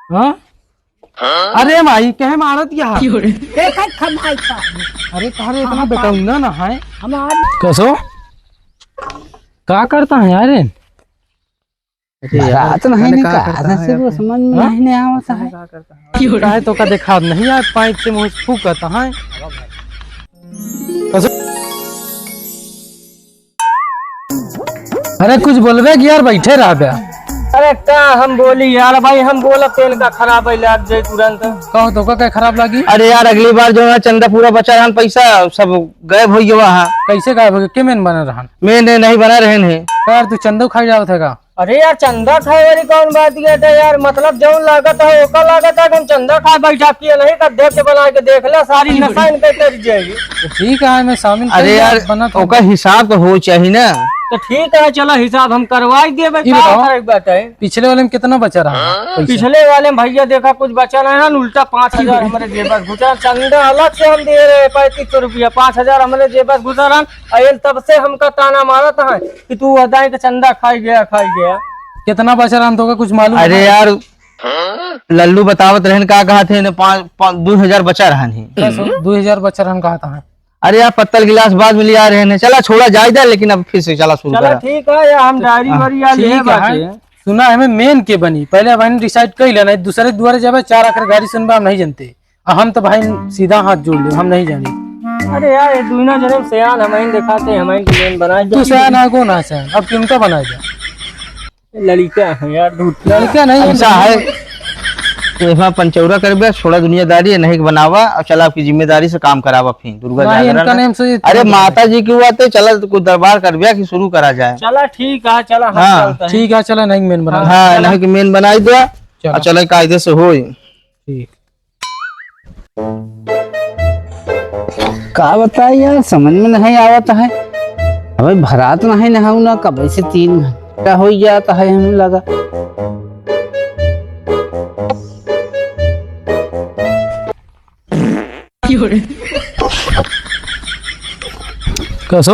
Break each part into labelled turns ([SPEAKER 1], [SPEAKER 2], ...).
[SPEAKER 1] हाँ? अरे माई कहे मारत यहाँ
[SPEAKER 2] देखत खमाई का
[SPEAKER 1] अरे तारे इतना बेटौना ना है
[SPEAKER 2] हमार
[SPEAKER 1] कसो क्या करता है यार
[SPEAKER 3] रात नहीं निकाल से वो समझ में नहीं आवता है।
[SPEAKER 1] काहे तो का देखा नहीं यार पाइप से मुंह फूकता है कसो अरे कुछ बोलबे कि यार बैठे रह बे
[SPEAKER 4] अरे क्या हम बोली यार भाई, हम बोला तेल का खराब है लग जाए तुरंत।
[SPEAKER 1] कहो तो का खराब लगी
[SPEAKER 3] अरे यार अगली बार जो है चंदा पूरा बचा रहन, पैसा सब गायब हो गया वहाँ।
[SPEAKER 1] कैसे गायब हो गया के मेन बना रहा
[SPEAKER 3] मैंने नहीं बना रहे हैं।
[SPEAKER 1] यार तू चंदो खाई जाओ थे का
[SPEAKER 4] अरे यार चंदा खाए वाली कौन बात है यार, मतलब जो लागत है ओका लागत है, हम चंदा खाए बैठा किया नहीं कर देख के बना के देख ले सारी नशा इनके कर जाएगी।
[SPEAKER 1] तो ठीक है मैं शामिल
[SPEAKER 3] अरे यार
[SPEAKER 1] बना
[SPEAKER 3] ओका हिसाब तो हो चाहिए ना।
[SPEAKER 4] तो ठीक है चलो हिसाब हम करवाई दिए भाई।
[SPEAKER 1] ये बताओ,
[SPEAKER 4] क्या बात है
[SPEAKER 1] पिछले वाले में कितना बचा रहा पैसा?
[SPEAKER 4] पिछले वाले में भैया देखा कुछ बचा नहीं है, उल्टा 5,000 हमारे जेब घुसा। चंदा अलग से हम दे रहे 3500 रुपया, 5,000 हमारे जेब घुसा रहा। तब से हमका ताना मारत है कि तू अदाई का चंदा खाई गया।
[SPEAKER 1] कितना बचा रहा तो का कुछ मालूम?
[SPEAKER 3] अरे यार लल्लू बतावत रहन का कहा थे 2,000 बचा रहा है।
[SPEAKER 1] 2,000 बचा रहा कहा था।
[SPEAKER 3] अरे यार पत्तल गिलास बाद में लिया रहे हैं, चला छोड़ा जायदा, लेकिन अब फिर से चला शुरू
[SPEAKER 4] चलो
[SPEAKER 3] करा।
[SPEAKER 4] ठीक है यार, हम डायरी वारी ले
[SPEAKER 1] ठीक है सुना हमें मेन के बनी पहले भाई डिसाइड कर लेना, दूसरे द्वारे जब 4 आकर गाड़ी सुनबा हम नहीं जानते, हम तो भाई सीधा हाथ जोड़ ले हम नहीं जाने।
[SPEAKER 4] अरे यार ये दूना जन्म सियान हमें दिखाते हमें डिजाइन बनाए
[SPEAKER 1] तू सियान है को ना सियान, अब किनका बनाए जा
[SPEAKER 4] लड़का है यार,
[SPEAKER 1] लड़का नहीं
[SPEAKER 3] ऐसा है पंचौरा कर छोड़ा दुनियादारी नहीं बनावा और चला आपकी जिम्मेदारी से काम करावा। फिर दुर्गा
[SPEAKER 1] नहीं, इनका
[SPEAKER 3] जागरण
[SPEAKER 1] नाम से
[SPEAKER 3] अरे माता जी की हुआ तो चला तो कुछ दरबार कर दिया कि शुरू करा जाए।
[SPEAKER 4] चला ठीक है चला
[SPEAKER 3] हाँ
[SPEAKER 1] ठीक है चला नहीं मेन बना
[SPEAKER 3] हाँ नहीं कि मेन बनाई दिया और चला कायदे से हो।
[SPEAKER 1] ठीक
[SPEAKER 3] का बताए यार समझ में नहीं आवता है। अबे भरात नहीं नहाऊ ना कब से 3 घंटा हो जाता है हमें लगा।
[SPEAKER 1] कसो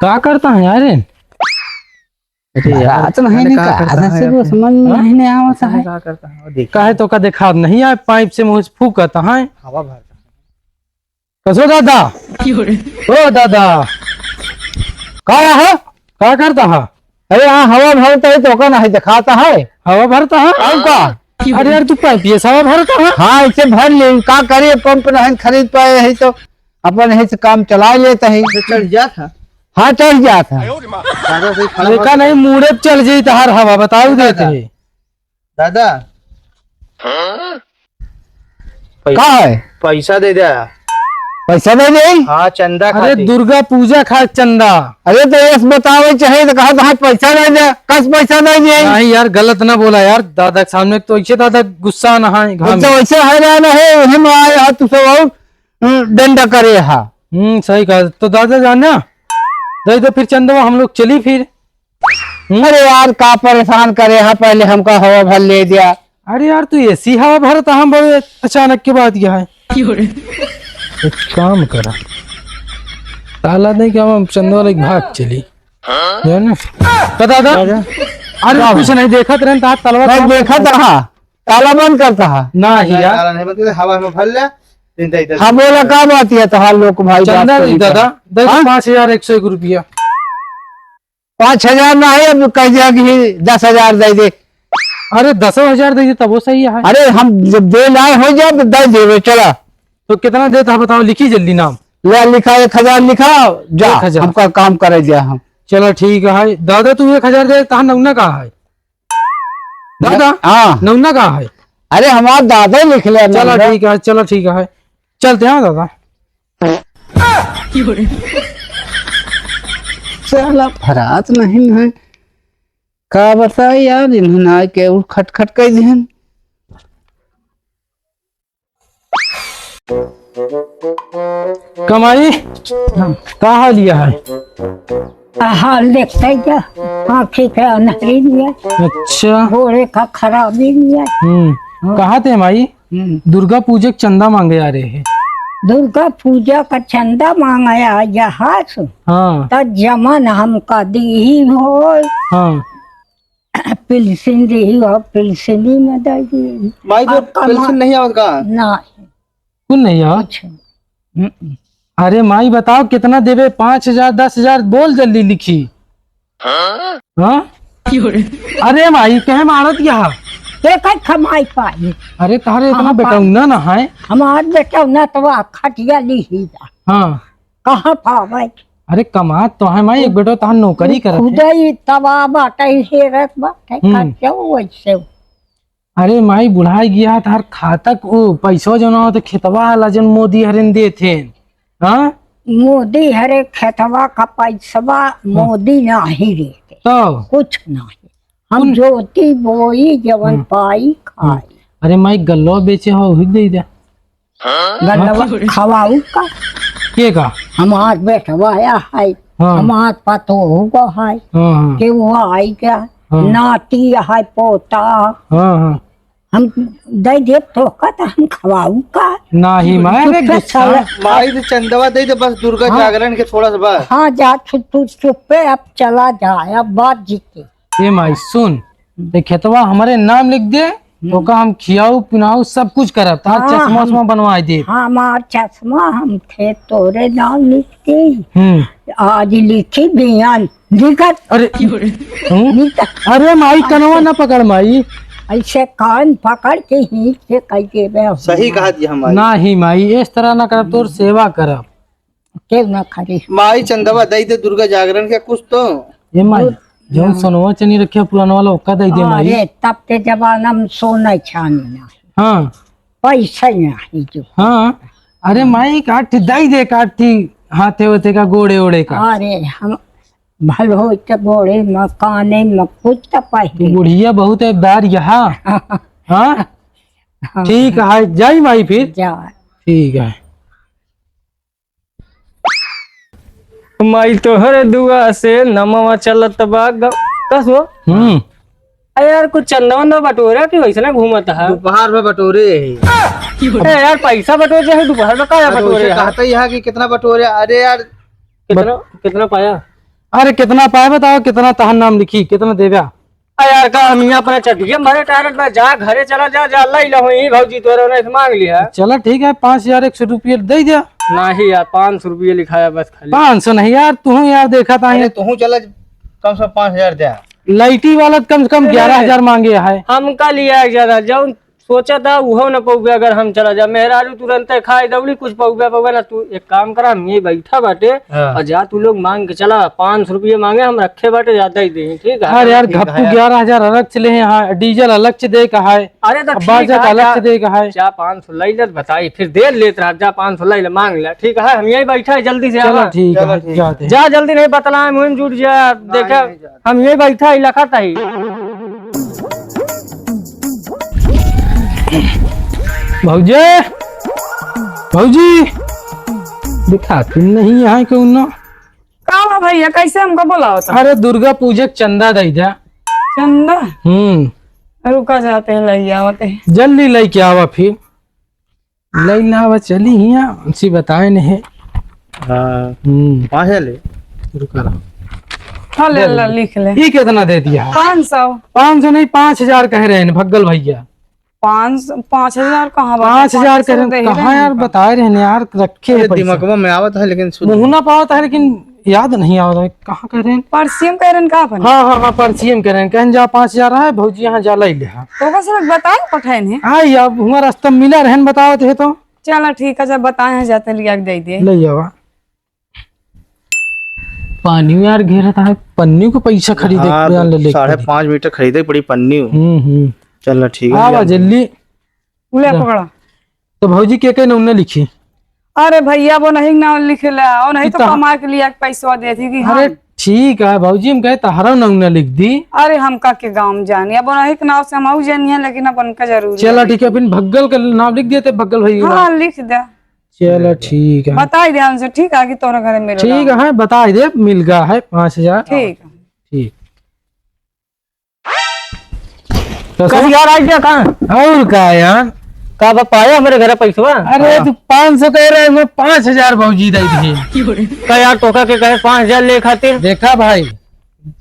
[SPEAKER 1] क्या करता है यार?
[SPEAKER 3] रात नहीं निकाल से वो समझ में नहीं आवता है।
[SPEAKER 4] क्या करता है
[SPEAKER 1] काहे तो का देखा नहीं यार पाइप से मुंह फूकता है
[SPEAKER 4] हवा भरता
[SPEAKER 1] कसो दादा ओ दादा क्या है क्या करता है?
[SPEAKER 3] अरे हाँ हवा भरता है तो का नहीं दिखाता है।
[SPEAKER 1] हवा भरता है
[SPEAKER 3] का
[SPEAKER 1] अरे यार तू पाइप ये हवा भरता है?
[SPEAKER 3] हाँ इसे भर ले का करे, पंप नहीं खरीद पाए है तो अपन है से काम चला लेता है। चढ़ जाता हाँ चढ़ जाता
[SPEAKER 1] देखा नहीं मुड़े चल जाई हर हवा बताओ देते है
[SPEAKER 3] दादा का है
[SPEAKER 4] पैसा दे दे।
[SPEAKER 3] पैसा दे दे।
[SPEAKER 4] हाँ चंदा
[SPEAKER 1] अरे दुर्गा पूजा खा चंदा।
[SPEAKER 3] अरे तो यस बतावे चाहे तो कहा तो पैसा नहीं दे, कस पैसा नहीं दे।
[SPEAKER 1] नहीं यार गलत ना बोला यार दादा के सामने, तो ऐसे दादा गुस्सा ना है
[SPEAKER 3] तो वैसे हैरान है हम आए तू सब और डंडा करे हा।
[SPEAKER 1] सही कहा तो दादा जाना दे दो फिर चंदवा हम लोग चली फिर।
[SPEAKER 3] अरे यार का परेशान करे हा, पहले हमका हवा भर ले दिया।
[SPEAKER 1] अरे यार तू ऐसी हवा भरता हम बड़े अचानक के बाद यह है एक काम करा ताला नहीं क्या हम चंदवा वाले भाग चली ना पता था। अरे कुछ नहीं देखा रहता तलवार
[SPEAKER 3] मैं देखा था ताला बंद करता हा
[SPEAKER 1] ना ही यार
[SPEAKER 3] हवा में भर ले। हाँ बोला का बात है तो लोग भाई
[SPEAKER 1] चंदा दादा दे 5,101 रुपया।
[SPEAKER 3] 5,000 ना है अब कह दिया कि 10,000 दे दे।
[SPEAKER 1] अरे 10,000 दे तब वो सही है।
[SPEAKER 3] अरे हम जब दे लाए हो जाए तो दे दे चला।
[SPEAKER 1] तो कितना देता है बताओ, लिखी जल्दी नाम
[SPEAKER 3] ले लिखा 1,000 लिखा जा
[SPEAKER 1] 1,000
[SPEAKER 3] हमका काम करे दिया हम।
[SPEAKER 1] चलो ठीक है दादा तू 1,000 दे तहा नौना कहा है दादा?
[SPEAKER 3] हाँ
[SPEAKER 1] नौना कहा है?
[SPEAKER 3] अरे हमारा दादा लिख ले।
[SPEAKER 1] चलो ठीक है चलो ठीक है चलते हैं दादा।
[SPEAKER 3] चला फरात नहीं है का बताए यार इन्होंने आए के खटखट कर दिहन।
[SPEAKER 1] कमाई कहा लिया है?
[SPEAKER 2] हाँ देखते क्या हाँ ठीक है नहरी दिया
[SPEAKER 1] अच्छा
[SPEAKER 2] घोड़े का खराबी दिया।
[SPEAKER 1] कहा थे माई दुर्गा पूजा चंदा मांगे आ रहे हैं।
[SPEAKER 2] दुर्गा पूजा का चंदा मांगाया यहाँ से
[SPEAKER 1] हाँ
[SPEAKER 2] तो जमन हमका दी हो
[SPEAKER 1] हाँ
[SPEAKER 2] पेंशन दी और पेंशनी में दे दी
[SPEAKER 3] माई तो पेंशन नहीं आवत का?
[SPEAKER 2] ना
[SPEAKER 1] कुछ नहीं यार।
[SPEAKER 2] कुछ नहीं।
[SPEAKER 1] अरे माई बताओ कितना देवे? 5,000 10,000 बोल जल्दी लिखी। हाँ अरे माई कहे मारत यहाँ।
[SPEAKER 2] देखा कमाई पाई
[SPEAKER 1] अरे तारे इतना बेटौना ना है।
[SPEAKER 2] हमार बेटा न तो खटिया ली ही जा
[SPEAKER 1] हाँ
[SPEAKER 2] कहाँ पावे
[SPEAKER 1] अरे कमात तो है माई, एक बेटो तहां नौकरी करत है।
[SPEAKER 2] खुदई तवा बाटे हेरत बाटे खर्चा वैसे।
[SPEAKER 1] अरे माई बुढ़ाई गया तार खातक वो पैसो जो ना हो तो खेतवा वाला जन मोदी हरिन दे थे। हाँ
[SPEAKER 2] मोदी हरे खेतवा का पैसवा मोदी नहीं देते
[SPEAKER 1] तो
[SPEAKER 2] कुछ नहीं। हम ज्योति बोई जवन पाई खाई।
[SPEAKER 1] अरे माई गल्लो बेचे हो ही दे दे।
[SPEAKER 2] गलवा खवाऊ का
[SPEAKER 1] के का?
[SPEAKER 2] हमार बेटवाया है
[SPEAKER 1] हाँ।
[SPEAKER 2] हमार पतोह को है
[SPEAKER 1] हाँ हाँ
[SPEAKER 2] कि वो आई क्या
[SPEAKER 1] हाँ।
[SPEAKER 2] नाती है पोता
[SPEAKER 1] हाँ हाँ
[SPEAKER 2] हम दे दे तो का तो हम खवाऊ का
[SPEAKER 1] नाही माई। अरे
[SPEAKER 2] चुप
[SPEAKER 1] गुस्सा।
[SPEAKER 2] साला।
[SPEAKER 3] माई तो चंदवा दे दे बस दुर्गा जागरण के थोड़ा सा बस।
[SPEAKER 2] हाँ जा तू चुप्पे अब चला जाए अब बात जीते।
[SPEAKER 1] ए माई सुन, ते खेतवा हमारे नाम लिख दे, ओका हम खियाऊ पिनाऊ सब कुछ करब। तार
[SPEAKER 2] हाँ,
[SPEAKER 1] चश्मा उस्मा बनवा दे।
[SPEAKER 2] हमार चश्मा हम थे तोरे नाम लिखते आज लिखी बयान लिखत
[SPEAKER 1] अरे
[SPEAKER 2] लिखत
[SPEAKER 1] अरे माई कनवा ना पकड़ माई।
[SPEAKER 2] ऐसे कान पकड़ के ही से कहिए बे
[SPEAKER 3] सही कहा दिया हमारी।
[SPEAKER 1] ना ही माई इस तरह ना करब, तोर सेवा करब।
[SPEAKER 2] के न खरी
[SPEAKER 3] माई चंदवा दे दे दुर्गा जागरण के कुछ तो।
[SPEAKER 1] ए माई जो सोनवा चनी रखिया पुराना वाला ओका दे दे माई।
[SPEAKER 2] अरे तब के जमाना में सोना छानी नहीं
[SPEAKER 1] हाँ
[SPEAKER 2] पैसा नहीं जो।
[SPEAKER 1] हाँ अरे माई काठी दई दे, काठी हाथे होते का गोड़े ओड़े का।
[SPEAKER 2] अरे हम भल हो तो बोले मकाने में कुछ तो
[SPEAKER 1] तू
[SPEAKER 2] पहले
[SPEAKER 1] बुढ़िया बहुत है दार यहाँ। हाँ ठीक है जाई माई फिर।
[SPEAKER 2] जा
[SPEAKER 1] ठीक है
[SPEAKER 4] माई तोहरे दुआ से नमवा चलत बा कसो। अरे यार कुछ चंदा वंदा बटोरा कि वैसे ना घूमत है।
[SPEAKER 3] दोपहर में बटोरे है।
[SPEAKER 4] अरे यार पैसा बटोरे है दोपहर में क्या बटोरे है?
[SPEAKER 3] कहता ही है कि कितना बटोरे। अरे यार
[SPEAKER 4] कितना कितना पाया?
[SPEAKER 1] अरे कितना पाए बताओ, कितना तहन नाम लिखी, कितना देव्या?
[SPEAKER 4] अरे यार का हम यहाँ अपने चटिया भरे टारट में जा घरे चला जा जा लाई लो ही भौजी तोरे ने मांग लिया।
[SPEAKER 1] चलो ठीक है 5,100 रुपये दे दिया।
[SPEAKER 4] नहीं यार 500 रुपये लिखाया बस खाली।
[SPEAKER 1] 500 नहीं यार, तू यार देखा था
[SPEAKER 3] अरे तू चला कम से 5,000 दे।
[SPEAKER 1] लाइटी वाला कम से कम 11,000 मांगे है।
[SPEAKER 4] हमका लिया ज्यादा जब सोचा था वो न पौगे अगर हम चला जा मेहरारू तुरंत खाए दौड़ी कुछ पौगे पौगे ना। तू एक काम करा हम ये बैठा बाटे और जा तू लोग मांग के चला 500 रुपये मांगे हम रखे बाटे ज्यादा ही दे ठीक है।
[SPEAKER 1] अरे यार घप्पू 11,000 अलग से ले हैं, डीजल अलग से दे का है,
[SPEAKER 4] अरे तो ठीक
[SPEAKER 1] बाजट
[SPEAKER 4] है,
[SPEAKER 1] अलग से दे का है।
[SPEAKER 4] जा 500 लाई ले बताई फिर देर लेत रहा जा 500 लाई ले मांग ले ठीक है। हम यही बैठा है जल्दी से
[SPEAKER 1] चलो
[SPEAKER 4] आवा।
[SPEAKER 1] ठीक है जाते हैं।
[SPEAKER 4] जा जल्दी नहीं बतला मुहिम जुट जा देखा हम यही बैठा है लखत ही।
[SPEAKER 1] भौजी भौजी दिखाती नहीं यहाँ क्यों ना?
[SPEAKER 5] का भैया कैसे हमको बोला होता?
[SPEAKER 1] अरे दुर्गा पूजक चंदा दे जा।
[SPEAKER 5] चंदा रुका जाते हैं लई आवते हैं।
[SPEAKER 1] जल्दी लेके आवा फिर ले ना आवा चली यहाँ सी बताए नहीं।
[SPEAKER 3] 5,000 ले।
[SPEAKER 1] रुका रहा।
[SPEAKER 5] हाँ ले ला लिख ले।
[SPEAKER 1] ये कितना दे दिया?
[SPEAKER 5] 500
[SPEAKER 1] 500 नहीं 5,000 कह रहे हैं भग्गल भैया।
[SPEAKER 5] 5,000 कहाँ?
[SPEAKER 1] 5,000 कह रहे हैं कहाँ यार बताए रहे हैं यार रखे हैं पैसा।
[SPEAKER 3] दिमाग में आवत है लेकिन
[SPEAKER 1] मुँह ना पावत है लेकिन याद नहीं आवत है कहाँ कह रहे हैं।
[SPEAKER 5] परसियम कह रहे का अपन?
[SPEAKER 1] हाँ हाँ हाँ परचियम कह रहे हैं कहन जा 5,000 है भौजी यहाँ जा ले ले।
[SPEAKER 5] तो बस बताए पठाइन है।
[SPEAKER 1] हाँ यार हमारा रास्ता मिला रहन बतावत है तो
[SPEAKER 5] चलो ठीक है जब बताए हैं जाते लिया के दे दिए।
[SPEAKER 1] ले जावा। पानी में यार घेरा था पन्नी को पैसा खरीदे
[SPEAKER 3] हाँ,
[SPEAKER 1] ले ले
[SPEAKER 3] 5.5 मीटर खरीदे पड़ी पन्नी। चलो ठीक है
[SPEAKER 1] आवा जल्दी।
[SPEAKER 5] ले पकड़ा।
[SPEAKER 1] तो भौजी के नमूने लिखी?
[SPEAKER 5] अरे भैया वो नहीं ना लिख ला और नहीं तो
[SPEAKER 1] कितना?
[SPEAKER 5] कमा के लिया पैसा दे थी कि हाँ।
[SPEAKER 1] अरे ठीक है भौजी हम कहे तहरा नमूना लिख दी।
[SPEAKER 5] अरे हम का के गाँव जानी अब नहीं के नाव से हम जानी है लेकिन अपन का जरूर
[SPEAKER 1] चलो ठीक है फिर भग्गल का नाम लिख देते भग्गल भैया।
[SPEAKER 5] हाँ लिख दे
[SPEAKER 1] चलो ठीक है
[SPEAKER 5] बताई दे हमसे ठीक है कि तोरा घर मेरे
[SPEAKER 1] ठीक है बता दे मिल गया है 5,000।
[SPEAKER 5] ठीक है।
[SPEAKER 1] ठीक
[SPEAKER 4] कभी यार आ गया कहाँ
[SPEAKER 1] और का यार
[SPEAKER 4] का पाया हमारे घर पैसा?
[SPEAKER 1] अरे तू 500 कह रहे मैं 5,000 भौजी दे दी।
[SPEAKER 4] का यार टोका के कहे 5,000 ले खातिर।
[SPEAKER 1] देखा भाई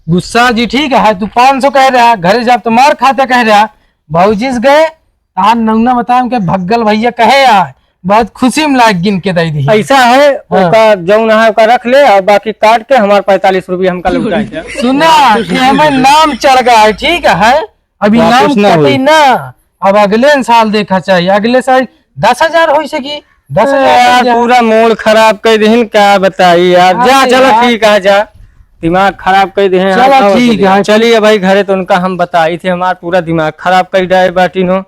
[SPEAKER 1] गुस्सा जी ठीक है, तू 500 कह रहा है, घरे जब तो मार खाते कह रहा, भाजी से गए तार नौना बताए के भग्गल भैया कहे यार बहुत खुशी में लाग गिन के दे दी।
[SPEAKER 4] ऐसा है उसका जौन है उसका रख ले और बाकी काट के हमारे 45 रुपया हमका लौटा दे।
[SPEAKER 1] सुना कि हमें नाम चढ़ गया है, ठीक है अभी नाम
[SPEAKER 3] वापस ना
[SPEAKER 1] कटी
[SPEAKER 3] हुई।
[SPEAKER 1] ना, अब अगले साल देखा चाहिए, अगले साल 10,000 हो सकी, 10,000
[SPEAKER 4] यार पूरा मूड खराब कर दीन, क्या बताई यार। जा
[SPEAKER 1] अरे
[SPEAKER 4] चलो
[SPEAKER 1] यार।
[SPEAKER 4] ठीक है, जा दिमाग खराब कर दे।
[SPEAKER 1] चलो ठीक है।
[SPEAKER 4] चलिए भाई घरे तो उनका हम बताई थे, हमारा पूरा दिमाग खराब कर डाले बाटी नो।